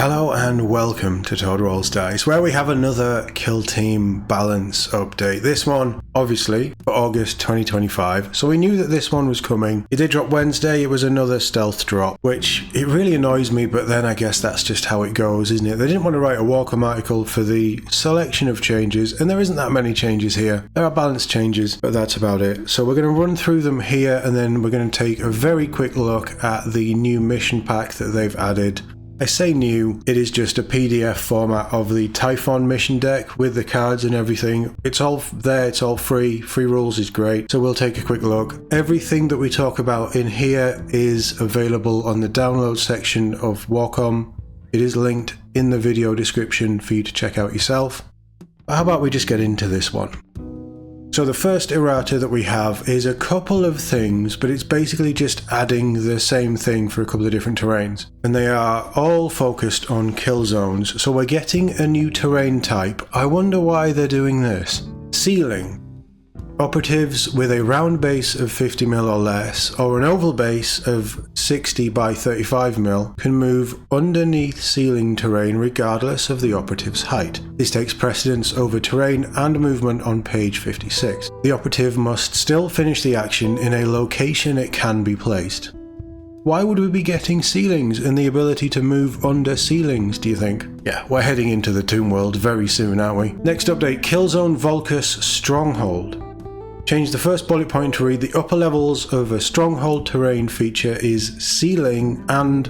Hello and welcome to Toad Rolls Dice, where we have another Kill Team Balance update. This one, obviously, for August 2025, so we knew that this one was coming. It did drop Wednesday, it was another stealth drop, which it really annoys me, but then I guess that's just how it goes, isn't it? They didn't want to write a Warhammer article for the selection of changes, and there isn't that many changes here. There are balance changes, but that's about it. So we're going to run through them here, and then we're going to take a very quick look at the new mission pack that they've added. I say new, it is just a PDF format of the Typhon mission deck with the cards and everything. It's all there, it's all free. Free rules is great, so we'll take a quick look. Everything that we talk about in here is available on the download section of Warcom. It is linked in the video description for you to check out yourself. But how about we just get into this one? So the first errata that we have is a couple of things, but it's basically just adding the same thing for a couple of different terrains. And they are all focused on kill zones. So we're getting a new terrain type. I wonder why they're doing this. Ceiling. Operatives with a round base of 50mm or less, or an oval base of 60 by 35mm, can move underneath ceiling terrain regardless of the operative's height. This takes precedence over terrain and movement on page 56. The operative must still finish the action in a location it can be placed. Why would we be getting ceilings and the ability to move under ceilings, do you think? Yeah, we're heading into the Tomb World very soon, aren't we? Next update, Killzone Vulcus Stronghold. Change the first bullet point to read the upper levels of a stronghold terrain feature is ceiling and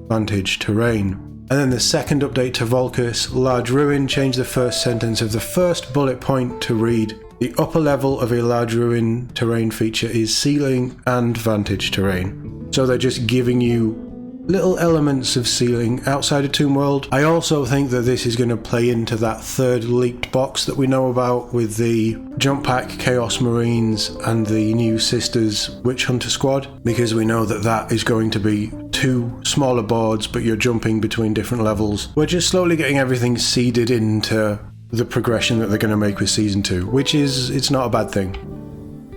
vantage terrain. And then the second update to Vulcus Large Ruin, change the first sentence of the first bullet point to read the upper level of a large ruin terrain feature is ceiling and vantage terrain. So they're just giving you little elements of ceiling outside of Tomb World. I also think that this is going to play into that third leaked box that we know about with the Jump Pack Chaos Marines and the new Sisters Witch Hunter Squad, because we know that that is going to be two smaller boards, but you're jumping between different levels. We're just slowly getting everything seeded into the progression that they're going to make with Season 2, which is, it's not a bad thing.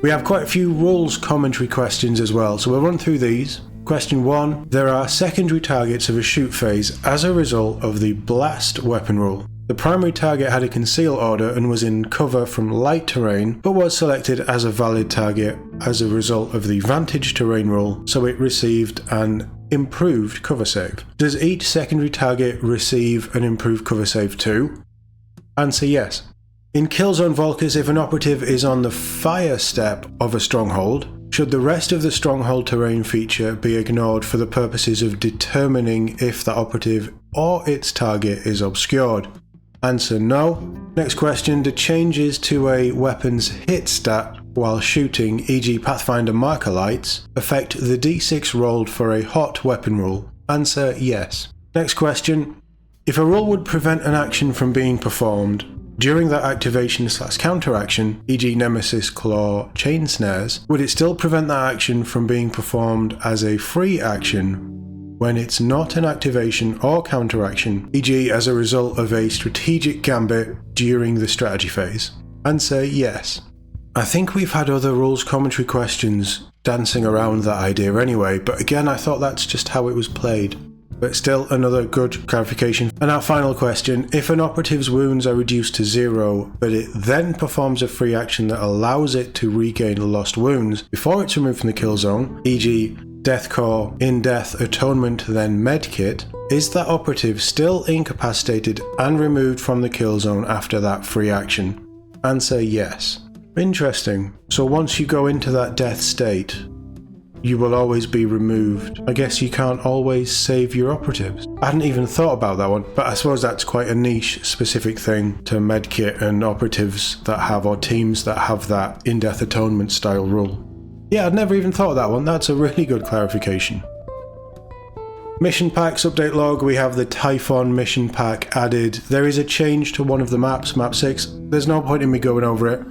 We have quite a few rules commentary questions as well, so we'll run through these. Question 1. There are secondary targets of a shoot phase as a result of the blast weapon rule. The primary target had a conceal order and was in cover from light terrain, but was selected as a valid target as a result of the vantage terrain rule, so it received an improved cover save. Does each secondary target receive an improved cover save too? Answer yes. In Killzone Vulcus, if an operative is on the fire step of a stronghold, should the rest of the stronghold terrain feature be ignored for the purposes of determining if the operative or its target is obscured? Answer no. Next question, do changes to a weapon's hit stat while shooting, e.g. Pathfinder marker lights, affect the d6 rolled for a hot weapon rule? Answer yes. Next question, if a rule would prevent an action from being performed during that activation/counteraction, e.g. Nemesis Claw Chain Snares, would it still prevent that action from being performed as a free action when it's not an activation or counteraction, e.g. as a result of a strategic gambit during the strategy phase? Answer yes. I think we've had other rules commentary questions dancing around that idea anyway, but again I thought that's just how it was played. But still another good clarification. And our final question, if an operative's wounds are reduced to 0, but it then performs a free action that allows it to regain lost wounds before it's removed from the kill zone, e.g. Deathcore, In Death, Atonement, then Medkit, is that operative still incapacitated and removed from the kill zone after that free action? Answer yes. Interesting. So once you go into that death state, you will always be removed. I guess you can't always save your operatives. I hadn't even thought about that one, but I suppose that's quite a niche specific thing to medkit and operatives that have, or teams that have that in-death atonement style rule. Yeah, I'd never even thought of that one. That's a really good clarification. Mission packs update log, we have the Typhon mission pack added. There is a change to one of the maps, map 6. There's no point in me going over it.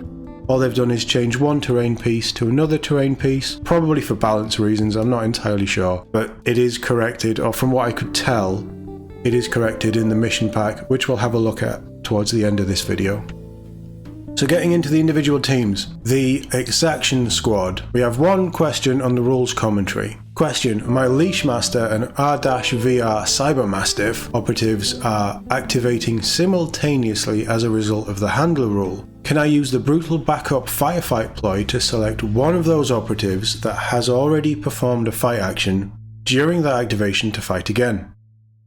All they've done is change one terrain piece to another terrain piece, probably for balance reasons, I'm not entirely sure, but it is corrected, or from what I could tell, it is corrected in the mission pack, which we'll have a look at towards the end of this video. So getting into the individual teams, the Exaction squad. We have one question on the rules commentary. Question: my Leashmaster and R-VR Cybermastiff operatives are activating simultaneously as a result of the handler rule. Can I use the brutal backup firefight ploy to select one of those operatives that has already performed a fight action during that activation to fight again?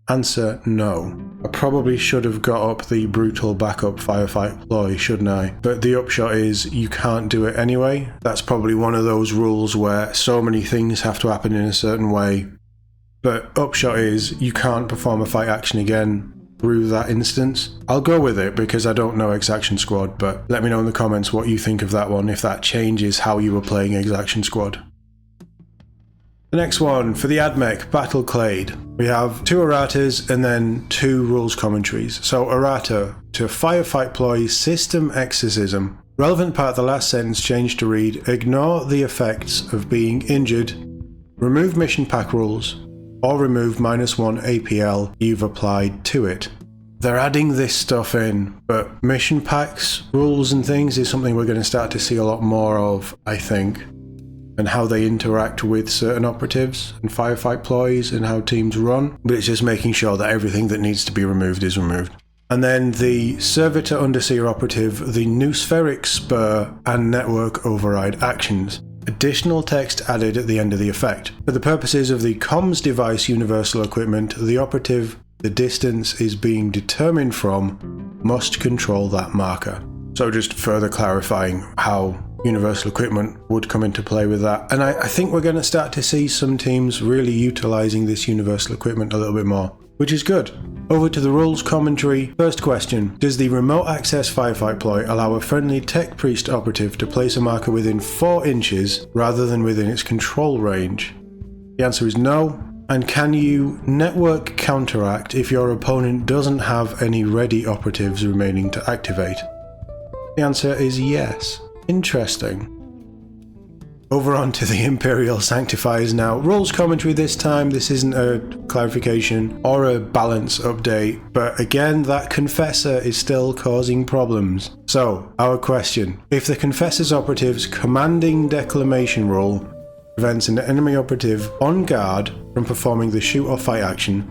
Answer: no. I probably should have got up the brutal backup firefight ploy, shouldn't I? But the upshot is you can't do it anyway. That's probably one of those rules where so many things have to happen in a certain way. But upshot is you can't perform a fight action again through that instance. I'll go with it because I don't know Exaction Squad, but let me know in the comments what you think of that one, if that changes how you were playing Exaction Squad. The next one, for the Admech Battleclade, we have 2 erratas and then 2 rules commentaries. So errata, to firefight ploy system exorcism. Relevant part of the last sentence changed to read: ignore the effects of being injured, remove mission pack rules, or remove -1 APL you've applied to it. They're adding this stuff in, but mission packs, rules and things is something we're going to start to see a lot more of, I think. And how they interact with certain operatives and firefight ploys and how teams run, but it's just making sure that everything that needs to be removed is removed. And then the Servitor Underseer operative, the Noospheric Spur and Network Override actions. Additional text added at the end of the effect. For the purposes of the comms device universal equipment, the operative the distance is being determined from must control that marker. So just further clarifying how universal equipment would come into play with that. And I think we're going to start to see some teams really utilising this universal equipment a little bit more, which is good. Over to the rules commentary. First question: does the remote access firefight ploy allow a friendly tech priest operative to place a marker within 4 inches rather than within its control range? The answer is no. And can you network counteract if your opponent doesn't have any ready operatives remaining to activate? The answer is yes. Interesting. Over on to the Imperial Sanctifiers now. Rules commentary this time. This isn't a clarification or a balance update, but again, that Confessor is still causing problems. So, our question: if the Confessor's operative's commanding declamation rule prevents an enemy operative on guard from performing the shoot or fight action,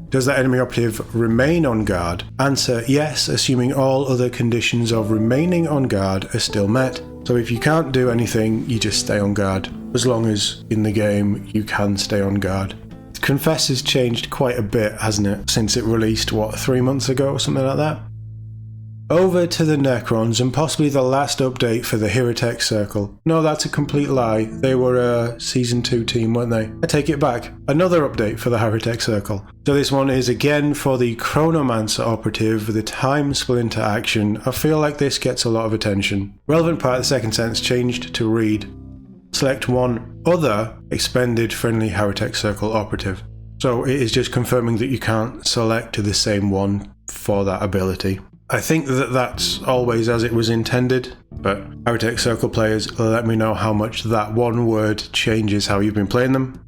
does that enemy operative remain on guard? Answer: yes, assuming all other conditions of remaining on guard are still met. So if you can't do anything, you just stay on guard, as long as in the game you can stay on guard. Confessor's changed quite a bit, hasn't it, since it released, 3 months ago or something like that? Over to the Necrons, and possibly the last update for the Hierotek Circle. No, that's a complete lie. They were a Season 2 team, weren't they? I take it back. Another update for the Hierotek Circle. So this one is again for the Chronomancer operative, the Time Splinter action. I feel like this gets a lot of attention. Relevant part of the second sentence changed to read: select one other expended friendly Hierotek Circle operative. So it is just confirming that you can't select the same one for that ability. I think that that's always as it was intended, but Hierotek Circle players, let me know how much that one word changes how you've been playing them.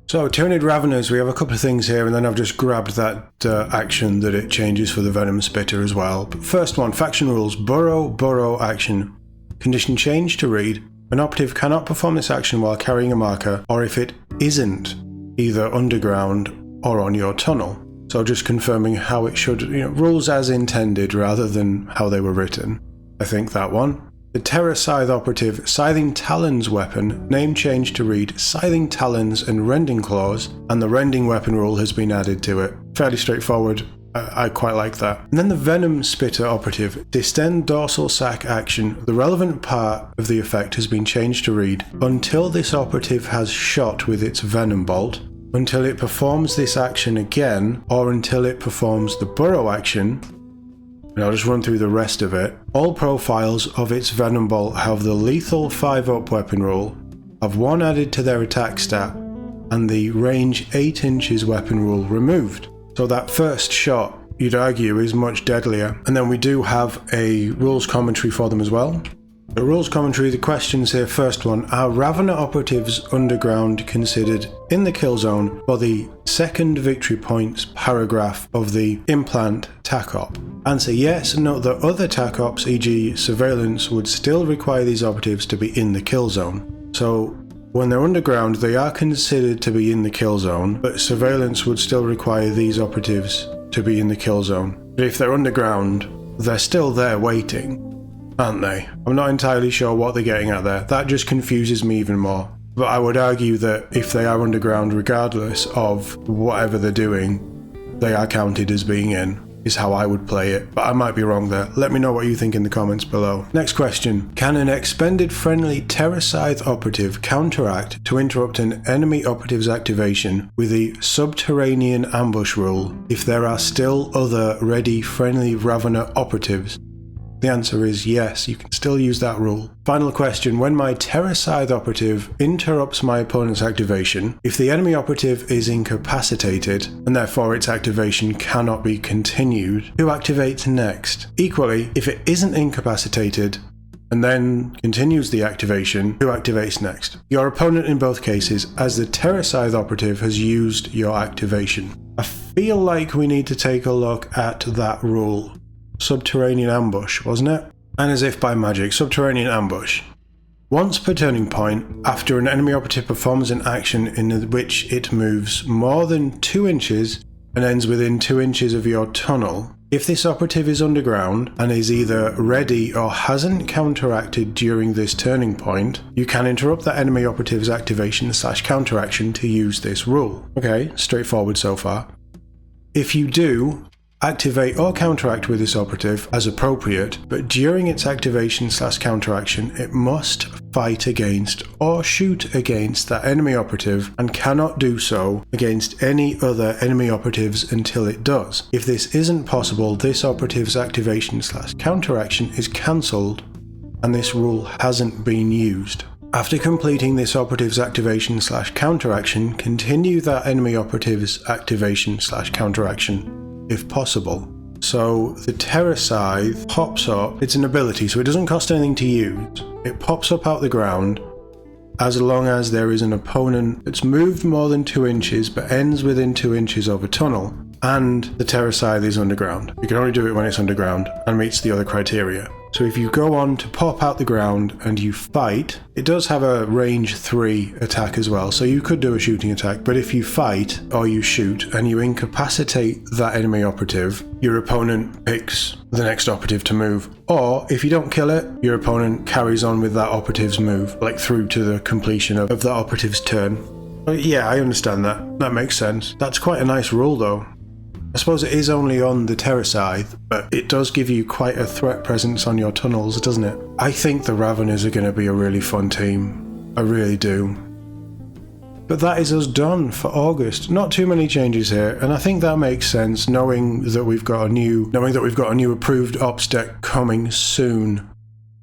So, Tyranid Raveners, we have a couple of things here, and then I've just grabbed that action that it changes for the Venom Spitter as well. But first one, faction rules, burrow action. Condition change to read: an operative cannot perform this action while carrying a marker, or if it isn't either underground or on your tunnel. So just confirming how it should, rules as intended rather than how they were written. I think that one. The Terror Scythe operative Scything Talons weapon, name change to read Scything Talons and Rending Claws, and the Rending weapon rule has been added to it. Fairly straightforward. I quite like that. And then the Venom Spitter operative, Distend Dorsal Sac action. The relevant part of the effect has been changed to read: until this operative has shot with its Venom Bolt, until it performs this action again, or until it performs the burrow action, and I'll just run through the rest of it. All profiles of its Venom Bolt have the lethal 5-up weapon rule, have 1 added to their attack stat, and the range 8 inches weapon rule removed. So that first shot, you'd argue, is much deadlier. And then we do have a rules commentary for them as well. The rules commentary, the questions here, first one, are Ravener operatives underground considered in the kill zone for the second victory points paragraph of the implant TAC-op? Answer yes. Note that other TAC-ops, e.g. surveillance, would still require these operatives to be in the kill zone. So when they're underground, they are considered to be in the kill zone, but surveillance would still require these operatives to be in the kill zone. But if they're underground, they're still there waiting, aren't they? I'm not entirely sure what they're getting at there. That just confuses me even more. But I would argue that if they are underground, regardless of whatever they're doing, they are counted as being in, is how I would play it. But I might be wrong there. Let me know what you think in the comments below. Next question. Can an expended friendly Terrascythe operative counteract to interrupt an enemy operative's activation with the subterranean ambush rule if there are still other ready friendly Ravener operatives? The answer is yes, you can still use that rule. Final question, when my Terrascythe operative interrupts my opponent's activation, if the enemy operative is incapacitated, and therefore its activation cannot be continued, who activates next? Equally, if it isn't incapacitated, and then continues the activation, who activates next? Your opponent in both cases, as the Terrascythe operative has used your activation. I feel like we need to take a look at that rule. Subterranean ambush, wasn't it? And as if by magic, subterranean ambush. Once per turning point, after an enemy operative performs an action in which it moves more than 2 inches and ends within 2 inches of your tunnel, if this operative is underground and is either ready or hasn't counteracted during this turning point, you can interrupt that enemy operative's activation / counteraction to use this rule. Okay, straightforward so far. If you do, activate or counteract with this operative as appropriate, but during its activation / counteraction, it must fight against or shoot against that enemy operative and cannot do so against any other enemy operatives until it does. If this isn't possible, this operative's activation / counteraction is cancelled and this rule hasn't been used. After completing this operative's activation / counteraction, continue that enemy operative's activation / counteraction if possible. So the Terrascythe pops up, it's an ability, so it doesn't cost anything to use. It pops up out the ground as long as there is an opponent that's moved more than 2 inches but ends within 2 inches of a tunnel, and the Terrascythe is underground. You can only do it when it's underground and meets the other criteria. So if you go on to pop out the ground and you fight, it does have a range 3 attack as well, so you could do a shooting attack, but if you fight or you shoot and you incapacitate that enemy operative, your opponent picks the next operative to move. Or if you don't kill it, your opponent carries on with that operative's move, like through to the completion of that operative's turn. But yeah, I understand that. That makes sense. That's quite a nice rule though. I suppose it is only on the Terrascythe, but it does give you quite a threat presence on your tunnels, doesn't it? I think the Raveners are going to be a really fun team. I really do. But that is us done for August. Not too many changes here, and I think that makes sense knowing that we've got a new approved ops deck coming soon.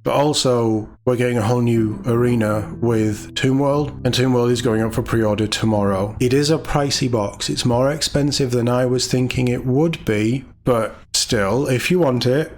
But also, we're getting a whole new arena with Tomb World, and Tomb World is going up for pre-order tomorrow. It is a pricey box. It's more expensive than I was thinking it would be, but still, if you want it,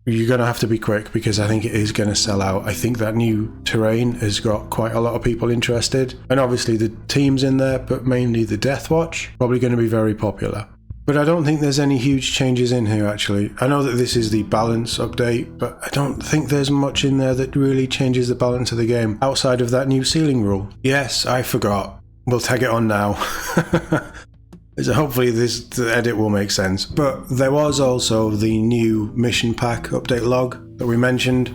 you're going to have to be quick because I think it is going to sell out. I think that new terrain has got quite a lot of people interested, and obviously the teams in there, but mainly the Death Watch, probably going to be very popular. But I don't think there's any huge changes in here actually. I know that this is the balance update, but I don't think there's much in there that really changes the balance of the game outside of that new ceiling rule. Yes, I forgot. We'll tag it on now. So hopefully the edit will make sense. But there was also the new mission pack update log that we mentioned,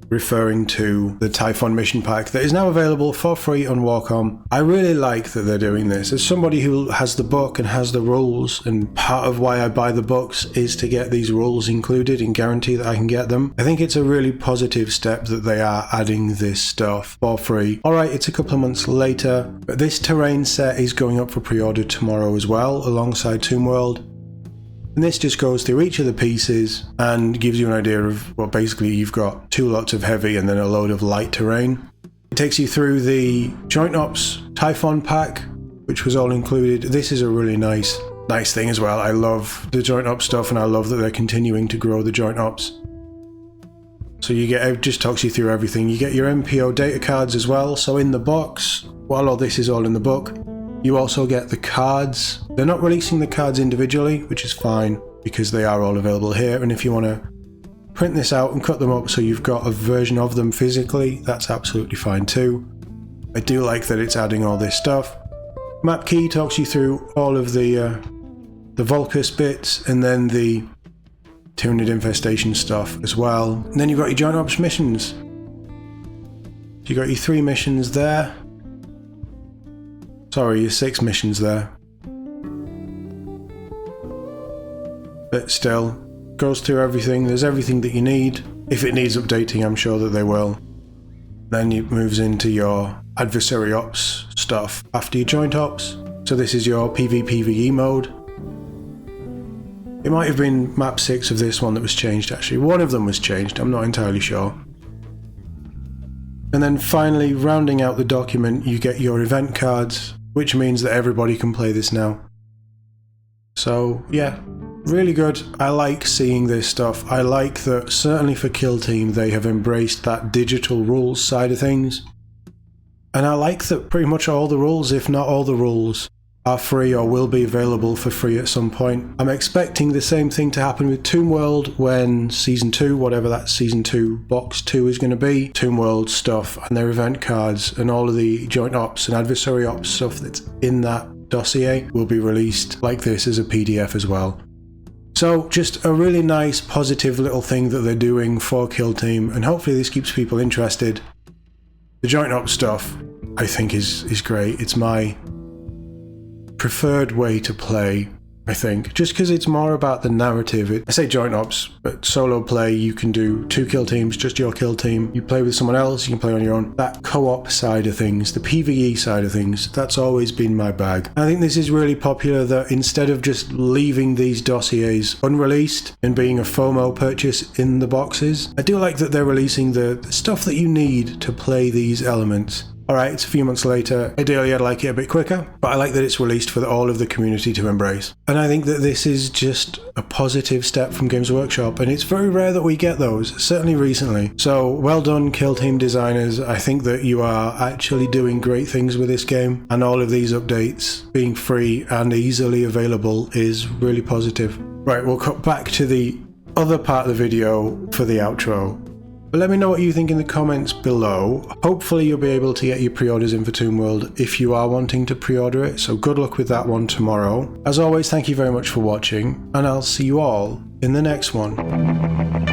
referring to the Typhon mission pack that is now available for free on Warcom. I really like that they're doing this. As somebody who has the book and has the rules, and part of why I buy the books is to get these rules included and guarantee that I can get them, I think it's a really positive step that they are adding this stuff for free. Alright, it's a couple of months later, but this terrain set is going up for pre-order tomorrow as well, alongside Tomb World. And this just goes through each of the pieces and gives you an idea of, well, basically you've got 2 lots of heavy and then a load of light terrain. It takes you through the Joint Ops Typhon pack, which was all included. This is a really nice thing as well. I love the Joint Ops stuff and I love that they're continuing to grow the Joint Ops. So you get, it just talks you through everything. You get your MPO data cards as well. So in the box, while all this is all in the book, you also get the cards. They're not releasing the cards individually, which is fine because they are all available here. And if you want to print this out and cut them up so you've got a version of them physically, that's absolutely fine too. I do like that it's adding all this stuff. Map key talks you through all of the Volcus bits, and then the Tyranid infestation stuff as well. And then you've got your joint ops missions. You got your 3 missions there. Sorry, your 6 missions there. But still, goes through everything. There's everything that you need. If it needs updating, I'm sure that they will. Then it moves into your adversary ops stuff after your joint ops. So this is your PvPvE mode. It might have been map 6 of this one that was changed actually. One of them was changed, I'm not entirely sure. And then finally, rounding out the document, you get your event cards, which means that everybody can play this now. So yeah, really good. I like seeing this stuff. I like that certainly for Kill Team they have embraced that digital rules side of things. And I like that pretty much all the rules, if not all the rules, are free or will be available for free at some point. I'm expecting the same thing to happen with Tomb World when Season 2, whatever that Season 2 Box 2 is going to be, Tomb World stuff and their event cards and all of the joint ops and adversary ops stuff that's in that dossier will be released like this as a PDF as well. So just a really nice positive little thing that they're doing for Kill Team, and hopefully this keeps people interested. The joint ops stuff I think is great. It's my preferred way to play, I think, just because it's more about the narrative. I say joint ops, but solo play, you can do 2 kill teams, just your kill team. You play with someone else, you can play on your own. That co-op side of things, the PvE side of things, that's always been my bag. I think this is really popular that instead of just leaving these dossiers unreleased and being a FOMO purchase in the boxes, I do like that they're releasing the stuff that you need to play these elements. Alright, it's a few months later. Ideally I'd like it a bit quicker, but I like that it's released for all of the community to embrace. And I think that this is just a positive step from Games Workshop, and it's very rare that we get those, certainly recently. So well done Kill Team designers. I think that you are actually doing great things with this game, and all of these updates being free and easily available is really positive. Right, we'll cut back to the other part of the video for the outro. But let me know what you think in the comments below. Hopefully you'll be able to get your pre-orders in for Tomb World if you are wanting to pre-order it, so good luck with that one tomorrow. As always, thank you very much for watching, and I'll see you all in the next one.